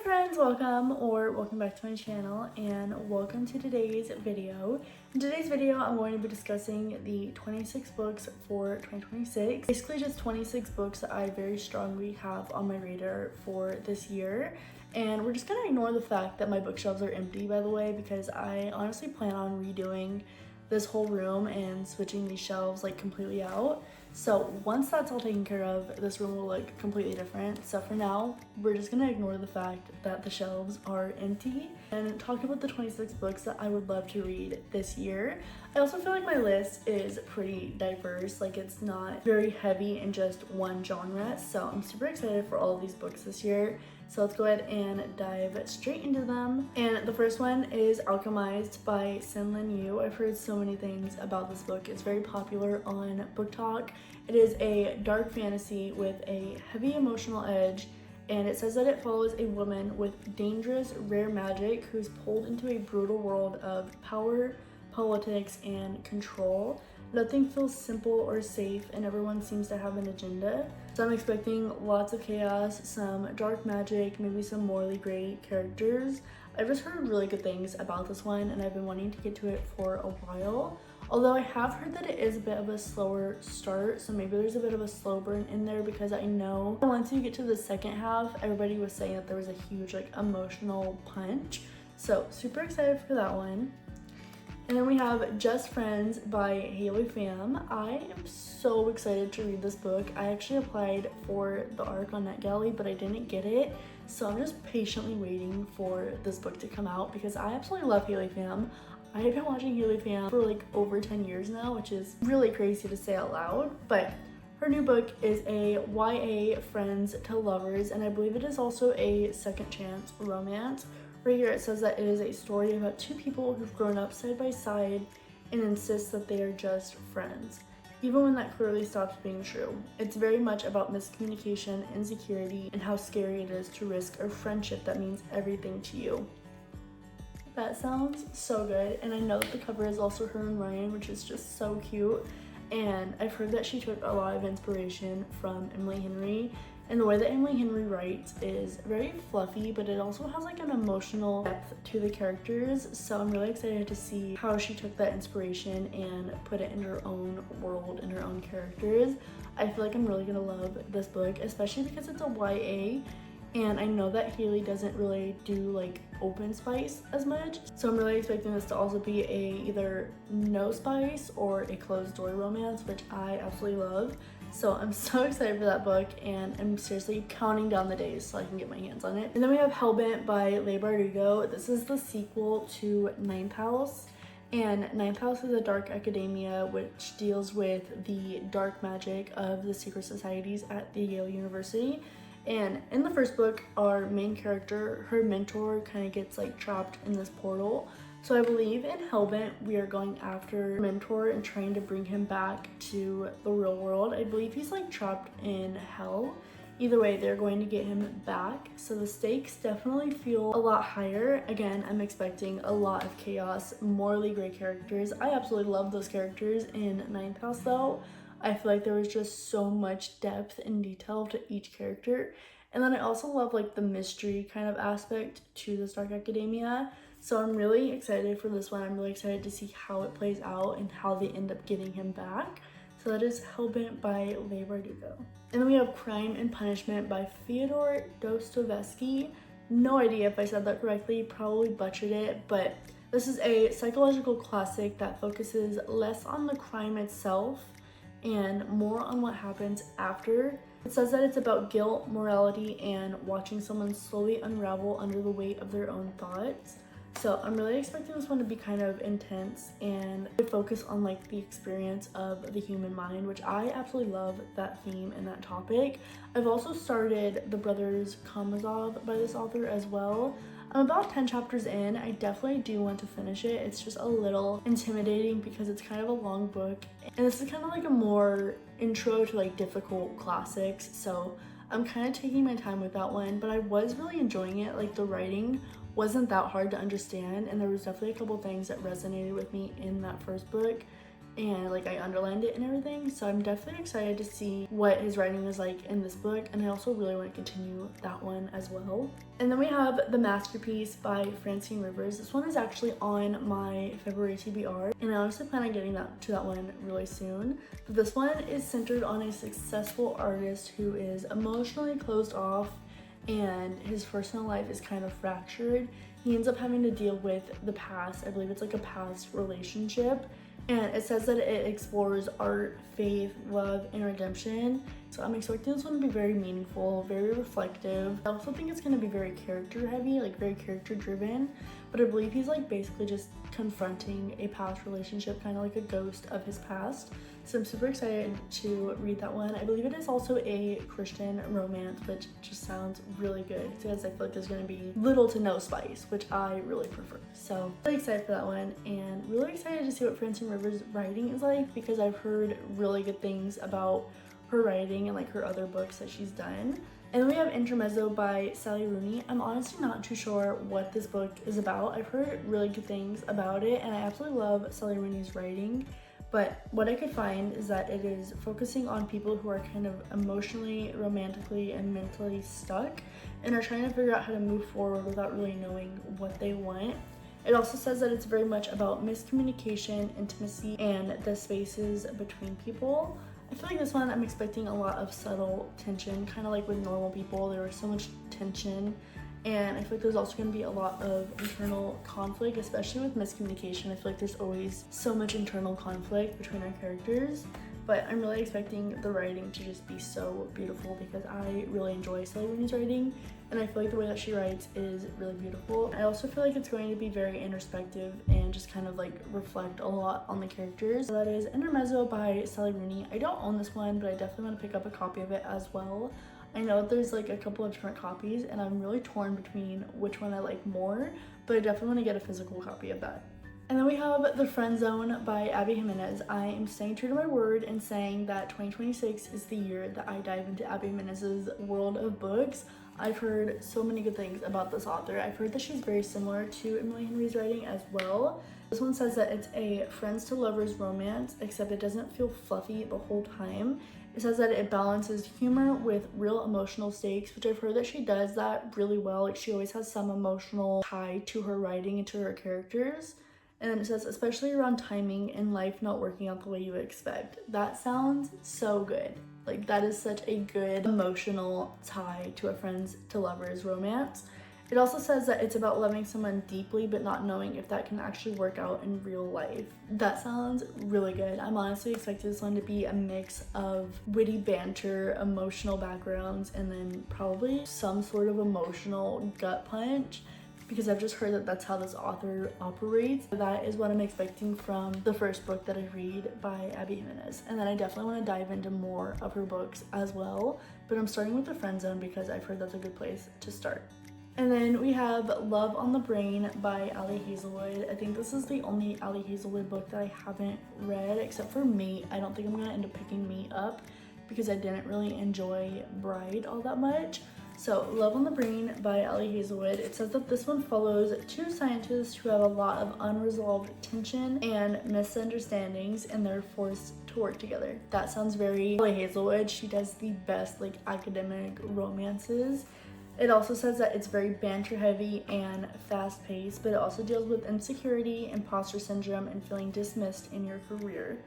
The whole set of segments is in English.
Hi friends, welcome back to my channel and welcome to today's video. In today's video, I'm going to be discussing the 26 books for 2026. Basically just 26 books that I very strongly have on my radar for this year. And we're just gonna ignore the fact that my bookshelves are empty, by the way, because I honestly plan on redoing this whole room and switching these shelves like completely out. So once that's all taken care of, this room will look completely different. So for now, we're just gonna ignore the fact that the shelves are empty and talk about the 26 books that I would love to read this year. I also feel like my list is pretty diverse, like it's not very heavy in just one genre. So I'm super excited for all of these books this year. So let's go ahead and dive straight into them. And the first one is Alchemized by Sin-Lin Yu. I've heard so many things about this book. It's very popular on booktok. It is a dark fantasy with a heavy emotional edge, and it says that it follows a woman with dangerous, rare magic who's pulled into a brutal world of power, politics, and control. Nothing feels simple or safe, and everyone seems to have an agenda. So I'm expecting lots of chaos, some dark magic, maybe some morally gray characters. I've just heard really good things about this one, and I've been wanting to get to it for a while. Although I have heard that it is a bit of a slower start, so maybe there's a bit of a slow burn in there, because I know once you get to the second half, everybody was saying that there was a huge emotional punch. So super excited for that one. And then we have Just Friends by Haley Pham. I am so excited to read this book. I actually applied for the ARC on NetGalley, but I didn't get it. So I'm just patiently waiting for this book to come out because I absolutely love Haley Pham. I have been watching Haley Pham for over 10 years now, which is really crazy to say out loud. But her new book is a YA Friends to Lovers, and I believe it is also a second chance romance. Right here it says that it is a story about two people who've grown up side by side and insist that they are just friends, even when that clearly stops being true. It's very much about miscommunication, insecurity, and how scary it is to risk a friendship that means everything to you. That sounds so good, and I know that the cover is also her and Ryan, which is just so cute. And I've heard that she took a lot of inspiration from Emily Henry, and the way that Emily Henry writes is very fluffy, but it also has an emotional depth to the characters. So I'm really excited to see how she took that inspiration and put it in her own world and her own characters. I feel like I'm really gonna love this book, especially because it's a YA. And I know that Haley doesn't really do open spice as much. So I'm really expecting this to also be a either no spice or a closed door romance, which I absolutely love. So I'm so excited for that book, and I'm seriously counting down the days so I can get my hands on it. And then we have Hellbent by Leigh Bardugo. This is the sequel to Ninth House. And Ninth House is a dark academia which deals with the dark magic of the secret societies at the Yale University. And in the first book, our main character, her mentor, kind of gets trapped in this portal. So I believe in Hellbent, we are going after her mentor and trying to bring him back to the real world. I believe he's trapped in hell. Either way, they're going to get him back. So the stakes definitely feel a lot higher. Again, I'm expecting a lot of chaos, morally gray characters. I absolutely love those characters in Ninth House though. I feel like there was just so much depth and detail to each character. And then I also love the mystery kind of aspect to this dark academia. So I'm really excited for this one. I'm really excited to see how it plays out and how they end up getting him back. So that is Hellbent by Leigh Bardugo. And then we have Crime and Punishment by Fyodor Dostoevsky. No idea if I said that correctly, probably butchered it, but this is a psychological classic that focuses less on the crime itself and more on what happens after. It says that it's about guilt, morality, and watching someone slowly unravel under the weight of their own thoughts. So I'm really expecting this one to be kind of intense and focus on the experience of the human mind, which I absolutely love that theme and that topic. I've also started The Brothers Karamazov by this author as well. I'm about 10 chapters in. I definitely do want to finish it. It's just a little intimidating because it's kind of a long book, and this is kind of a more intro to difficult classics. So I'm kind of taking my time with that one, but I was really enjoying it. The writing wasn't that hard to understand, and there was definitely a couple things that resonated with me in that first book. and like I underlined it and everything, so I'm definitely excited to see what his writing is like in this book, and I also really want to continue that one as well. And then we have The Masterpiece by Francine Rivers. This one is actually on my February TBR, and I honestly plan on getting to that one really soon. But this one is centered on a successful artist who is emotionally closed off, and his personal life is kind of fractured. He ends up having to deal with the past. I believe it's like a past relationship. And it says that it explores art, faith, love, and redemption. So I'm expecting this one to be very meaningful, very reflective. I also think it's going to be very character heavy, like very character driven. But I believe he's like basically just confronting a past relationship, kind of like a ghost of his past. So I'm super excited to read that one. I believe it is also a Christian romance, which just sounds really good because I feel like there's going to be little to no spice, which I really prefer. So really excited for that one, and really excited to see what Francine Rivers' writing is like, because I've heard really good things about her writing and like her other books that she's done. And then we have Intermezzo by Sally Rooney. I'm honestly not too sure what this book is about. I've heard really good things about it, and I absolutely love Sally Rooney's writing. But what I could find is that it is focusing on people who are kind of emotionally, romantically, and mentally stuck and are trying to figure out how to move forward without really knowing what they want. It also says that it's very much about miscommunication, intimacy, and the spaces between people. I feel like this one I'm expecting a lot of subtle tension, kind of like with Normal People. There was so much tension, and I feel like there's also going to be a lot of internal conflict, especially with miscommunication. I feel like there's always so much internal conflict between our characters, but I'm really expecting the writing to just be so beautiful because I really enjoy Sally Rooney's writing, and I feel like the way that she writes is really beautiful. I also feel like it's going to be very introspective and just kind of like reflect a lot on the characters. So that is Intermezzo by Sally Rooney. I don't own this one, but I definitely want to pick up a copy of it as well. I know there's like a couple of different copies, and I'm really torn between which one I like more, but I definitely want to get a physical copy of that. And then we have The Friend Zone by Abby Jimenez. I am staying true to my word and saying that 2026 is the year that I dive into Abby Jimenez's world of books. I've heard so many good things about this author. I've heard that she's very similar to Emily Henry's writing as well. This one says that it's a friends to lovers romance, except it doesn't feel fluffy the whole time. It says that it balances humor with real emotional stakes, which I've heard that she does that really well. Like, she always has some emotional tie to her writing and to her characters. And then it says, especially around timing and life not working out the way you would expect. That sounds so good. Like, that is such a good emotional tie to a friends to lovers romance. It also says that it's about loving someone deeply but not knowing if that can actually work out in real life. That sounds really good. I'm honestly expecting this one to be a mix of witty banter, emotional backgrounds, and then probably some sort of emotional gut punch, because I've just heard that that's how this author operates. That is what I'm expecting from the first book that I read by Abby Jimenez. And then I definitely want to dive into more of her books as well, but I'm starting with The Friend Zone because I've heard that's a good place to start. And then we have Love on the Brain by Ali Hazelwood. I think this is the only Ali Hazelwood book that I haven't read, except for Mate. I don't think I'm gonna end up picking Mate up because I didn't really enjoy Bride all that much. So Love on the Brain by Ali Hazelwood. It says that this one follows two scientists who have a lot of unresolved tension and misunderstandings, and they're forced to work together. That sounds very Ali Hazelwood. She does the best like academic romances. It also says that it's very banter heavy and fast paced, but it also deals with insecurity, imposter syndrome, and feeling dismissed in your career.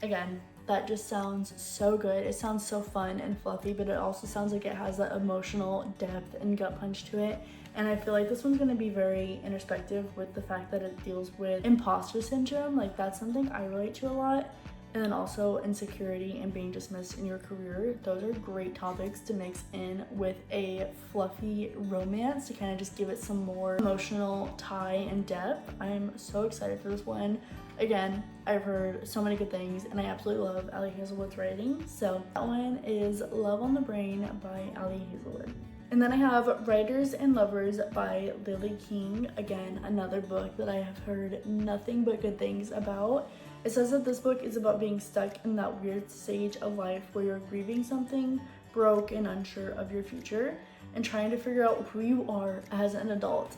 Again, that just sounds so good. It sounds so fun and fluffy, but it also sounds like it has that emotional depth and gut punch to it. And I feel like this one's going to be very introspective with the fact that it deals with imposter syndrome. Like, that's something I relate to a lot. And then also insecurity and being dismissed in your career. Those are great topics to mix in with a fluffy romance to kind of just give it some more emotional tie and depth. I'm so excited for this one. Again, I've heard so many good things, and I absolutely love Ali Hazelwood's writing. So that one is Love on the Brain by Ali Hazelwood. And then I have Writers and Lovers by Lily King. Again, another book that I have heard nothing but good things about. It says that this book is about being stuck in that weird stage of life where you're grieving something, broke and unsure of your future, and trying to figure out who you are as an adult.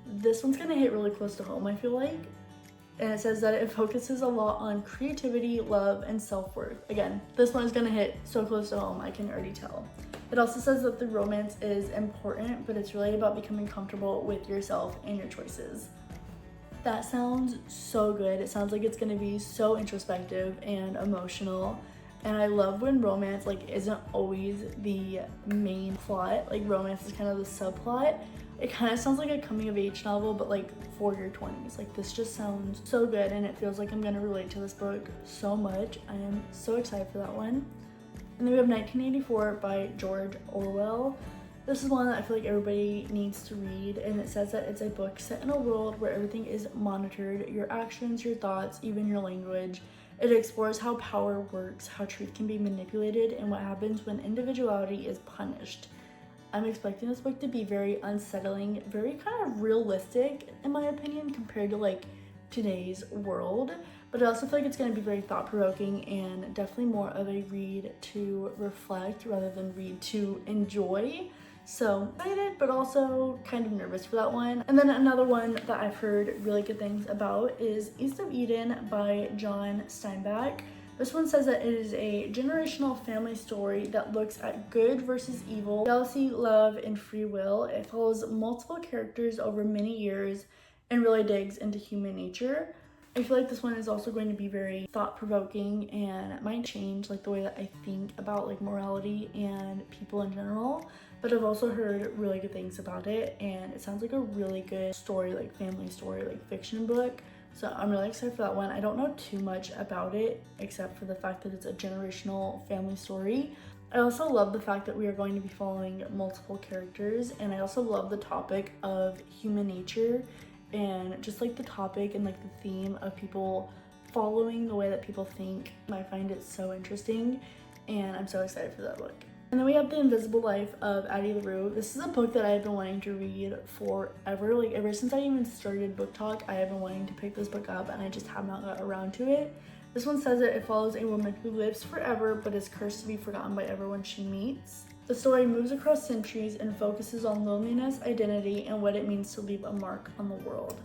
This one's gonna hit really close to home, I feel like. and it says that it focuses a lot on creativity, love, and self-worth. Again, this one is gonna hit so close to home, I can already tell. It also says that the romance is important, but it's really about becoming comfortable with yourself and your choices. That sounds so good. It sounds like it's gonna be so introspective and emotional. And I love when romance like isn't always the main plot. Like romance is kind of the subplot. It kind of sounds like a coming of age novel, but like for your 20s. Like this just sounds so good, and it feels like I'm gonna relate to this book so much. I am so excited for that one. And then we have 1984 by George Orwell. This is one that I feel like everybody needs to read, and it says that it's a book set in a world where everything is monitored, your actions, your thoughts, even your language. It explores how power works, how truth can be manipulated, and what happens when individuality is punished. I'm expecting this book to be very unsettling, very kind of realistic in my opinion compared to like today's world, but I also feel like it's going to be very thought-provoking and definitely more of a read to reflect rather than read to enjoy. So excited, but also kind of nervous for that one. And then another one that I've heard really good things about is East of Eden by John Steinbeck. This one says that it is a generational family story that looks at good versus evil, jealousy, love, and free will. It follows multiple characters over many years and really digs into human nature. I feel like this one is also going to be very thought-provoking, and it might change like the way that I think about like morality and people in general. But I've also heard really good things about it, and it sounds like a really good story, like family story, like fiction book. So I'm really excited for that one. I don't know too much about it except for the fact that it's a generational family story. I also love the fact that we are going to be following multiple characters, and I also love the topic of human nature and just like the topic and like the theme of people following the way that people think. I find it so interesting, and I'm so excited for that book. And then we have The Invisible Life of Addie LaRue. This is a book that I've been wanting to read forever. Like ever since I even started booktok, I have been wanting to pick this book up, and I just have not got around to it. This one says that it follows a woman who lives forever but is cursed to be forgotten by everyone she meets. The story moves across centuries and focuses on loneliness, identity, and what it means to leave a mark on the world.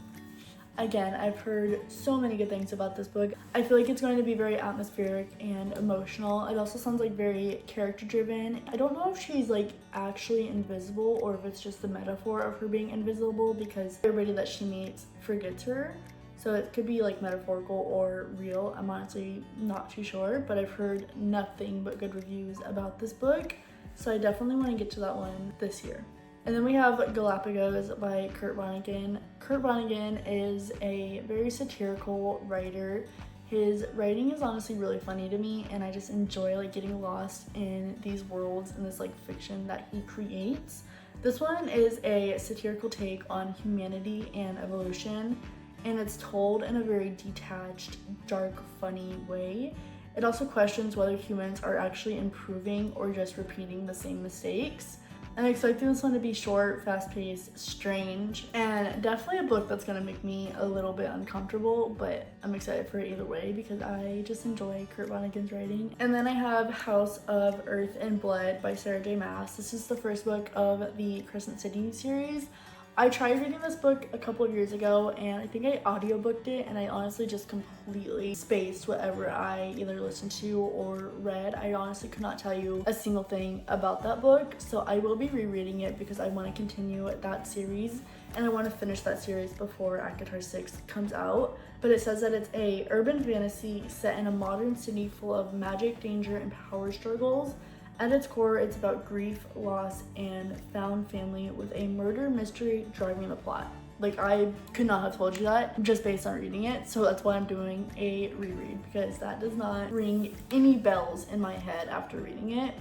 Again, I've heard so many good things about this book. I feel like it's going to be very atmospheric and emotional. It also sounds like very character driven. I don't know if she's like actually invisible or if it's just a metaphor of her being invisible, because everybody that she meets forgets her. So it could be like metaphorical or real. I'm honestly not too sure, but I've heard nothing but good reviews about this book. So I definitely want to get to that one this year. And then we have Galapagos by Kurt Vonnegut. Kurt Vonnegut is a very satirical writer. His writing is honestly really funny to me, and I just enjoy like getting lost in these worlds and this like fiction that he creates. This one is a satirical take on humanity and evolution, and it's told in a very detached, dark, funny way. It also questions whether humans are actually improving or just repeating the same mistakes. I'm expecting this one to be short, fast-paced, strange, and definitely a book that's gonna make me a little bit uncomfortable, but I'm excited for it either way because I just enjoy Kurt Vonnegut's writing. And then I have House of Earth and Blood by Sarah J. Maas. This is the first book of the Crescent City series. I tried reading this book a couple of years ago, and I think I audiobooked it, and I honestly just completely spaced whatever I either listened to or read. I honestly could not tell you a single thing about that book, so I will be rereading it because I want to continue that series, and I want to finish that series before ACOTAR 6 comes out. But it says that it's a urban fantasy set in a modern city full of magic, danger, and power struggles. At its core, it's about grief, loss, and found family with a murder mystery driving the plot. Like, I could not have told you that just based on reading it, so that's why I'm doing a reread, because that does not ring any bells in my head after reading it.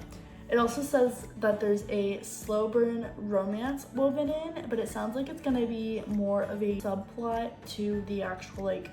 It also says that there's a slow burn romance woven in, but it sounds like it's gonna be more of a subplot to the actual like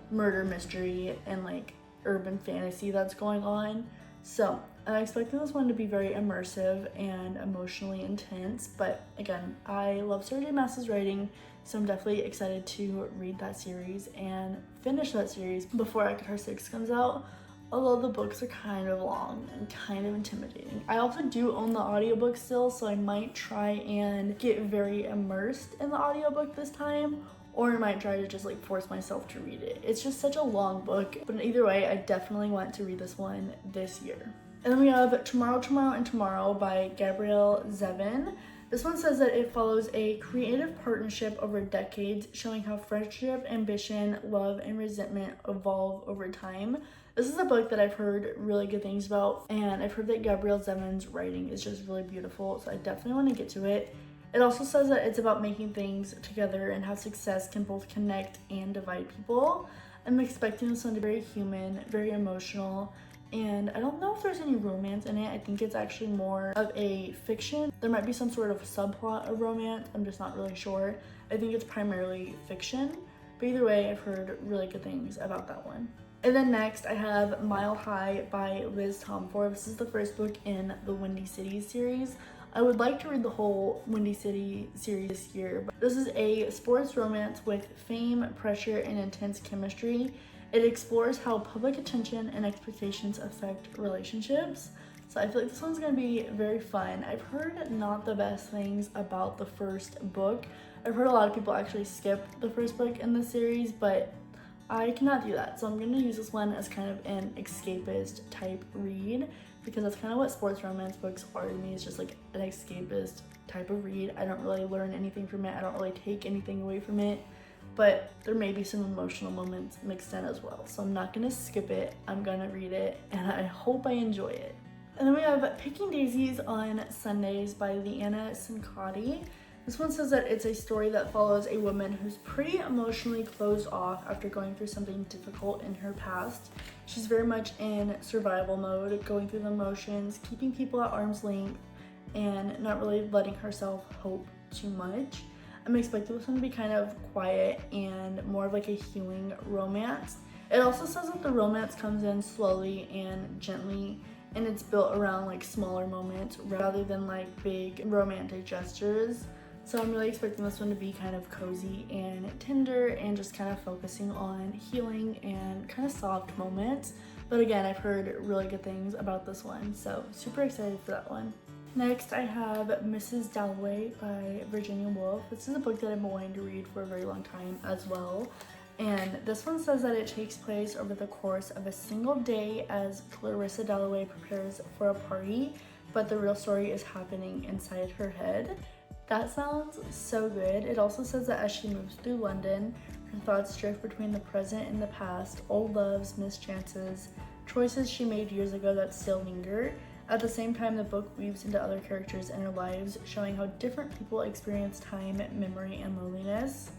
murder mystery and like urban fantasy that's going on. So I'm expecting this one to be very immersive and emotionally intense, but again, I love Sarah J. Maas's writing, so I'm definitely excited to read that series and finish that series before ACOTAR 6 comes out, although the books are kind of long and kind of intimidating. I also do own the audiobook still, so I might try and get very immersed in the audiobook this time, or I might try to just like force myself to read it. It's just such a long book, but either way, I definitely want to read this one this year. And then we have Tomorrow, Tomorrow, and Tomorrow by Gabrielle Zevin. This one says that it follows a creative partnership over decades, showing how friendship, ambition, love, and resentment evolve over time. This is a book that I've heard really good things about, and I've heard that Gabrielle Zevin's writing is just really beautiful, so I definitely want to get to it. It also says that it's about making things together and how success can both connect and divide people. I'm expecting this one to be very human, very emotional, and I don't know if there's any romance in it. I think it's actually more of a fiction. There might be some sort of subplot of romance, I'm just not really sure. I think it's primarily fiction, but either way, I've heard really good things about that one. And then next, I have Mile High by Liz Tomford. This is the first book in the Windy City series. I would like to read the whole Windy City series this year, but this is a sports romance with fame, pressure, and intense chemistry. It explores how public attention and expectations affect relationships. So I feel like this one's gonna be very fun. I've heard not the best things about the first book. I've heard a lot of people actually skip the first book in the series, but I cannot do that. So I'm gonna use this one as kind of an escapist type read, because that's kind of what sports romance books are to me. It's just like an escapist type of read. I don't really learn anything from it. I don't really take anything away from it, but there may be some emotional moments mixed in as well. So I'm not gonna skip it. I'm gonna read it, and I hope I enjoy it. And then we have Picking Daisies on Sundays by Leanna Sincotti. This one says that it's a story that follows a woman who's pretty emotionally closed off after going through something difficult in her past. She's very much in survival mode, going through the motions, keeping people at arm's length, and not really letting herself hope too much. I'm expecting this one to be kind of quiet and more of like a healing romance. It also says that the romance comes in slowly and gently, and it's built around like smaller moments rather than like big romantic gestures. So I'm really expecting this one to be kind of cozy and tender and just kind of focusing on healing and kind of soft moments. But again, I've heard really good things about this one, so super excited for that one. Next, I have Mrs. Dalloway by Virginia Woolf. This is a book that I've been wanting to read for a very long time as well. And this one says that it takes place over the course of a single day as Clarissa Dalloway prepares for a party, but the real story is happening inside her head. That sounds so good. It also says that as she moves through London, her thoughts drift between the present and the past, old loves, missed chances, choices she made years ago that still linger. At the same time, the book weaves into other characters and their lives, showing how different people experience time, memory, and loneliness.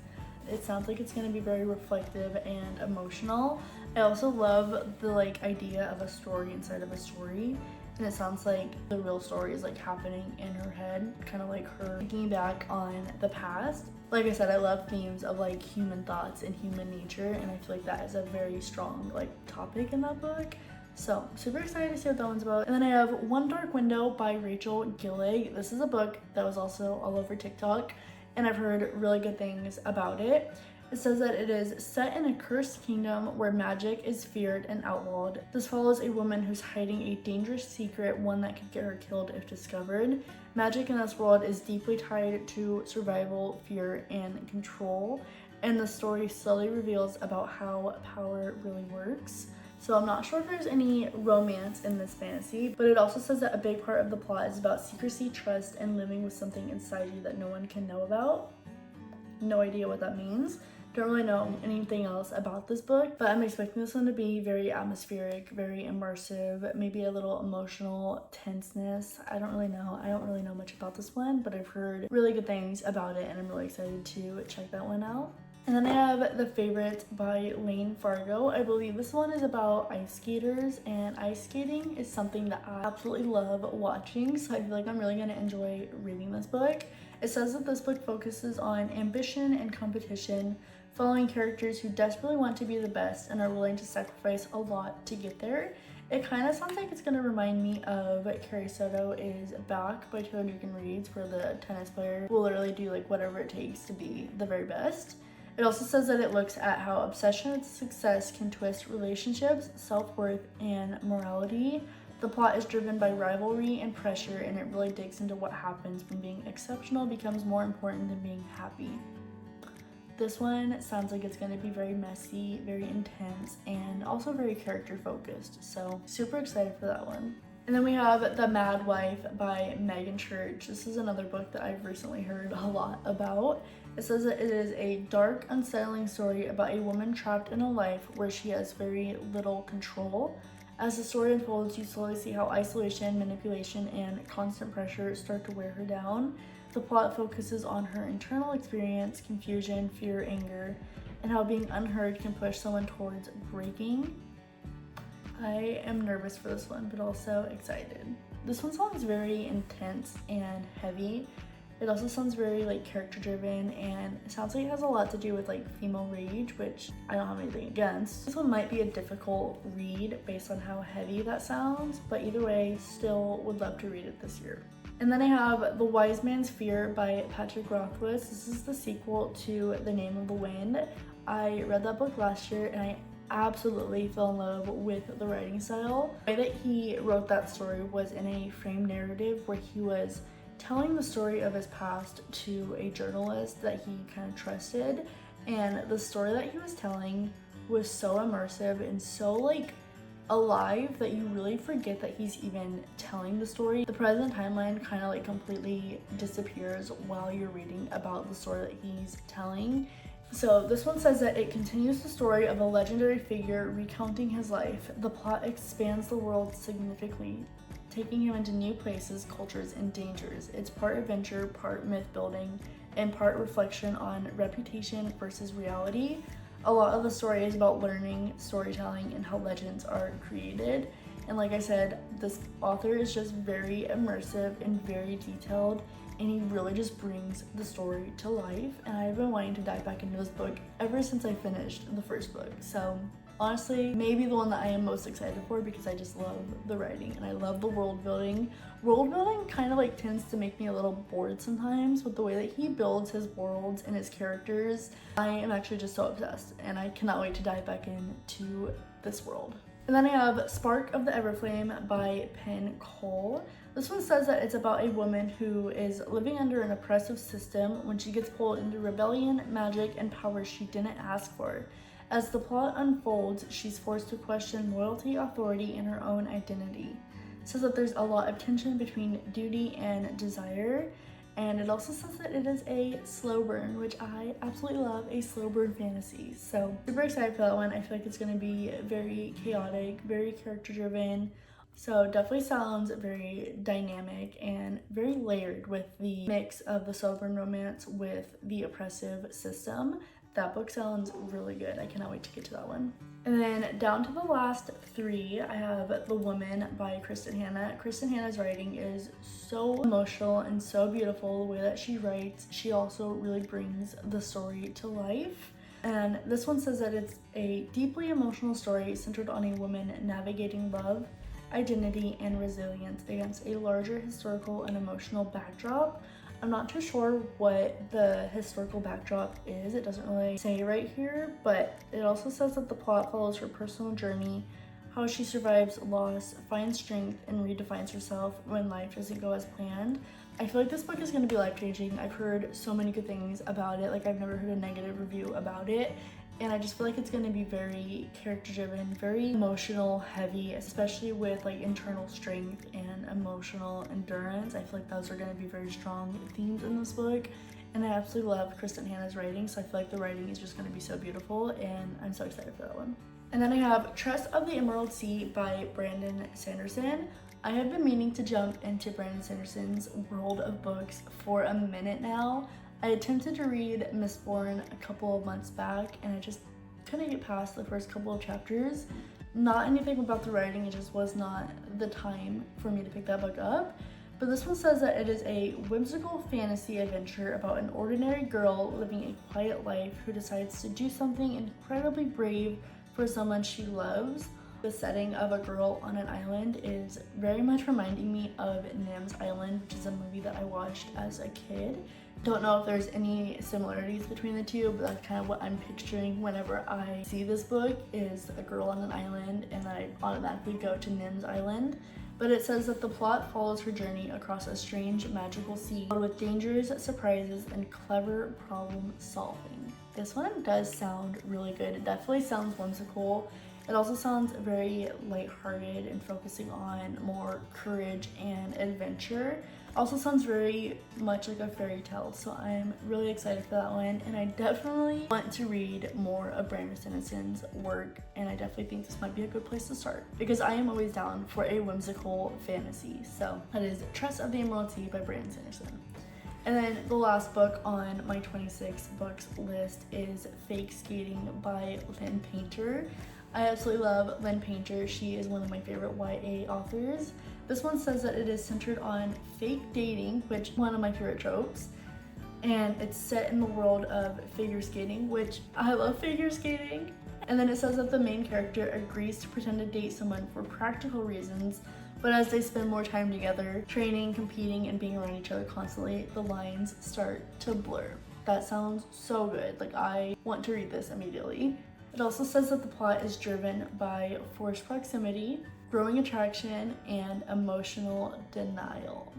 It sounds like it's going to be very reflective and emotional. I also love the idea of a story inside of a story. And it sounds like the real story is happening in her head, kind of like her thinking back on the past. Like I said, I love themes of human thoughts and human nature, and I feel like that is a very strong topic in that book. So super excited to see what that one's about. And then I have One Dark Window by Rachel Gillig. This is a book that was also all over TikTok, and I've heard really good things about it. It says that it is set in a cursed kingdom where magic is feared and outlawed. This follows a woman who's hiding a dangerous secret, one that could get her killed if discovered. Magic in this world is deeply tied to survival, fear, and control, and the story slowly reveals about how power really works. So I'm not sure if there's any romance in this fantasy, but it also says that a big part of the plot is about secrecy, trust, and living with something inside you that no one can know about. No idea what that means. Don't really know anything else about this book, but I'm expecting this one to be very atmospheric, very immersive, maybe a little emotional tenseness. I don't really know much about this one, but I've heard really good things about it, and I'm really excited to check that one out. And then I have The Favorite by Lane Fargo. I believe this one is about ice skaters, and ice skating is something that I absolutely love watching, so I feel like I'm really gonna enjoy reading this book. It says that this book focuses on ambition and competition, following characters who desperately want to be the best and are willing to sacrifice a lot to get there. It kind of sounds like it's going to remind me of Carrie Soto is Back by Taylor Dugan Reads, where the tennis player will literally do whatever it takes to be the very best. It also says that it looks at how obsession with success can twist relationships, self-worth, and morality. The plot is driven by rivalry and pressure, and it really digs into what happens when being exceptional becomes more important than being happy. This one sounds like it's going to be very messy, very intense, and also very character focused. So super excited for that one. And then we have The Mad Wife by Megan Church. This is another book that I've recently heard a lot about. It says that it is a dark, unsettling story about a woman trapped in a life where she has very little control. As the story unfolds, you slowly see how isolation, manipulation, and constant pressure start to wear her down. The plot focuses on her internal experience, confusion, fear, anger, and how being unheard can push someone towards breaking. I am nervous for this one, but also excited. This one sounds very intense and heavy. It also sounds very like character driven, and it sounds like it has a lot to do with like female rage, which I don't have anything against. This one might be a difficult read based on how heavy that sounds, but either way, still would love to read it this year. And then I have The Wise Man's Fear by Patrick Rothfuss. This is the sequel to The Name of the Wind. I read that book last year and I absolutely fell in love with the writing style. The way that he wrote that story was in a framed narrative where he was telling the story of his past to a journalist that he kind of trusted, and the story that he was telling was so immersive and so like alive that you really forget that he's even telling the story. The present timeline kind of like completely disappears while you're reading about the story that he's telling. So this one says that it continues the story of a legendary figure recounting his life. The plot expands the world significantly, taking him into new places, cultures, and dangers. It's part adventure, part myth building, and part reflection on reputation versus reality. A lot of the story is about learning, storytelling, and how legends are created. And like I said, this author is just very immersive and very detailed, and he really just brings the story to life. And I've been wanting to dive back into this book ever since I finished the first book. So honestly, maybe the one that I am most excited for, because I just love the writing and I love the world building. World building kind of like tends to make me a little bored sometimes with the way that he builds his worlds and his characters. I am actually just so obsessed, and I cannot wait to dive back into this world. And then I have Spark of the Everflame by Penn Cole. This one says that it's about a woman who is living under an oppressive system when she gets pulled into rebellion, magic, and powers she didn't ask for. As the plot unfolds, she's forced to question loyalty, authority, and her own identity. It says that there's a lot of tension between duty and desire, and it also says that it is a slow burn, which I absolutely love, a slow burn fantasy. So super excited for that one. I feel like it's going to be very chaotic, very character driven. So definitely sounds very dynamic and very layered with the mix of the slow burn romance with the oppressive system. That book sounds really good. I cannot wait to get to that one. And then down to the last three, I have The Woman by Kristen Hanna. Kristen Hanna's writing is so emotional and so beautiful. The way that she writes, she also really brings the story to life. And this one says that it's a deeply emotional story centered on a woman navigating love, identity, and resilience against a larger historical and emotional backdrop. I'm not too sure what the historical backdrop is. It doesn't really say right here, but it also says that the plot follows her personal journey, how she survives loss, finds strength, and redefines herself when life doesn't go as planned. I feel like this book is going to be life-changing. I've heard so many good things about it. Like, I've never heard a negative review about it. And I just feel like it's going to be very character-driven, very emotional, heavy, especially with like internal strength and emotional endurance. I feel like those are going to be very strong themes in this book. And I absolutely love Kristen Hanna's writing, so I feel like the writing is just going to be so beautiful, and I'm so excited for that one. And then I have Trust of the Emerald Sea by Brandon Sanderson. I have been meaning to jump into Brandon Sanderson's world of books for a minute now. I attempted to read Mistborn a couple of months back, and I just couldn't get past the first couple of chapters. Not anything about the writing, it just was not the time for me to pick that book up. But this one says that it is a whimsical fantasy adventure about an ordinary girl living a quiet life who decides to do something incredibly brave for someone she loves. The setting of a girl on an island is very much reminding me of Nim's Island, which is a movie that I watched as a kid. Don't know if there's any similarities between the two, but that's kind of what I'm picturing whenever I see this book, is a girl on an island, and I automatically go to Nim's Island. But it says that the plot follows her journey across a strange magical sea with dangers, surprises, and clever problem solving. this one does sound really good. It definitely sounds whimsical. It also sounds very lighthearted and focusing on more courage and adventure. Also sounds very much like a fairy tale, so I'm really excited for that one. And I definitely want to read more of Brandon Sanderson's work, and I definitely think this might be a good place to start because I am always down for a whimsical fantasy. So that is Trust of the Immortality by Brandon Sanderson. And then the last book on my 26 books list is Fake Skating by Lynn Painter. I absolutely love Lynn Painter. She is one of my favorite YA authors. This one says that it is centered on fake dating, which is one of my favorite tropes. And it's set in the world of figure skating, which I love figure skating. And then it says that the main character agrees to pretend to date someone for practical reasons, but as they spend more time together, training, competing, and being around each other constantly, the lines start to blur. That sounds so good. Like, I want to read this immediately. It also says that the plot is driven by forced proximity, growing attraction, and emotional denial.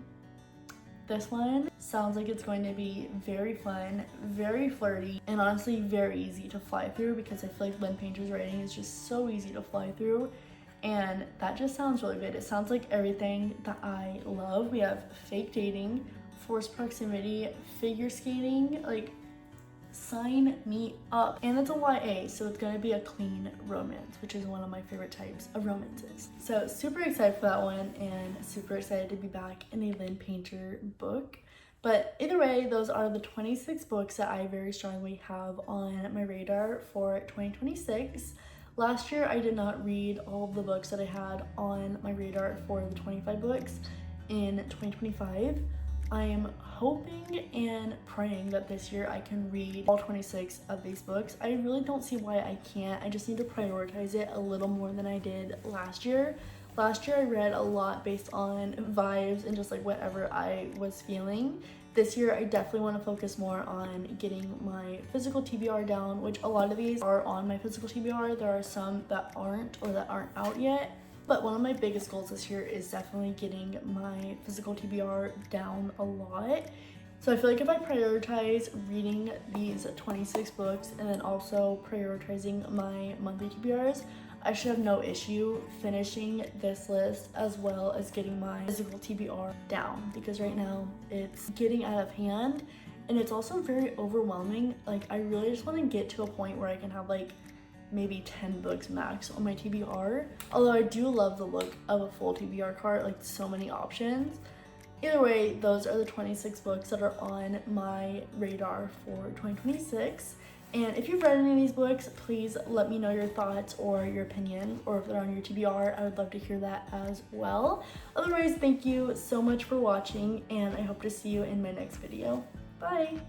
This one sounds like it's going to be very fun, very flirty, and honestly very easy to fly through because I feel like Lynn Painter's writing is just so easy to fly through, and that just sounds really good. It sounds like everything that I love. We have fake dating, forced proximity, figure skating, like, sign me up. And it's a YA, so it's gonna be a clean romance, which is one of my favorite types of romances. So super excited for that one and super excited to be back in a Lynn Painter book. But either way, those are the 26 books that I very strongly have on my radar for 2026. Last year, I did not read all of the books that I had on my radar for the 25 books in 2025. I am hoping and praying that this year I can read all 26 of these books. I really don't see why I can't. I just need to prioritize it a little more than I did last year. Last year I read a lot based on vibes and just like whatever I was feeling. This year I definitely want to focus more on getting my physical TBR down, which a lot of these are on my physical TBR. There are some that aren't or that aren't out yet. But one of my biggest goals this year is definitely getting my physical TBR down a lot. So I feel like if I prioritize reading these 26 books and then also prioritizing my monthly TBRs, I should have no issue finishing this list as well as getting my physical TBR down, because right now it's getting out of hand and it's also very overwhelming. Like, I really just want to get to a point where I can have like maybe 10 books max on my TBR. Although I do love the look of a full TBR cart, like so many options. Either way, those are the 26 books that are on my radar for 2026. And if you've read any of these books, please let me know your thoughts or your opinion, or if they're on your TBR, I would love to hear that as well. Otherwise, thank you so much for watching, and I hope to see you in my next video. Bye!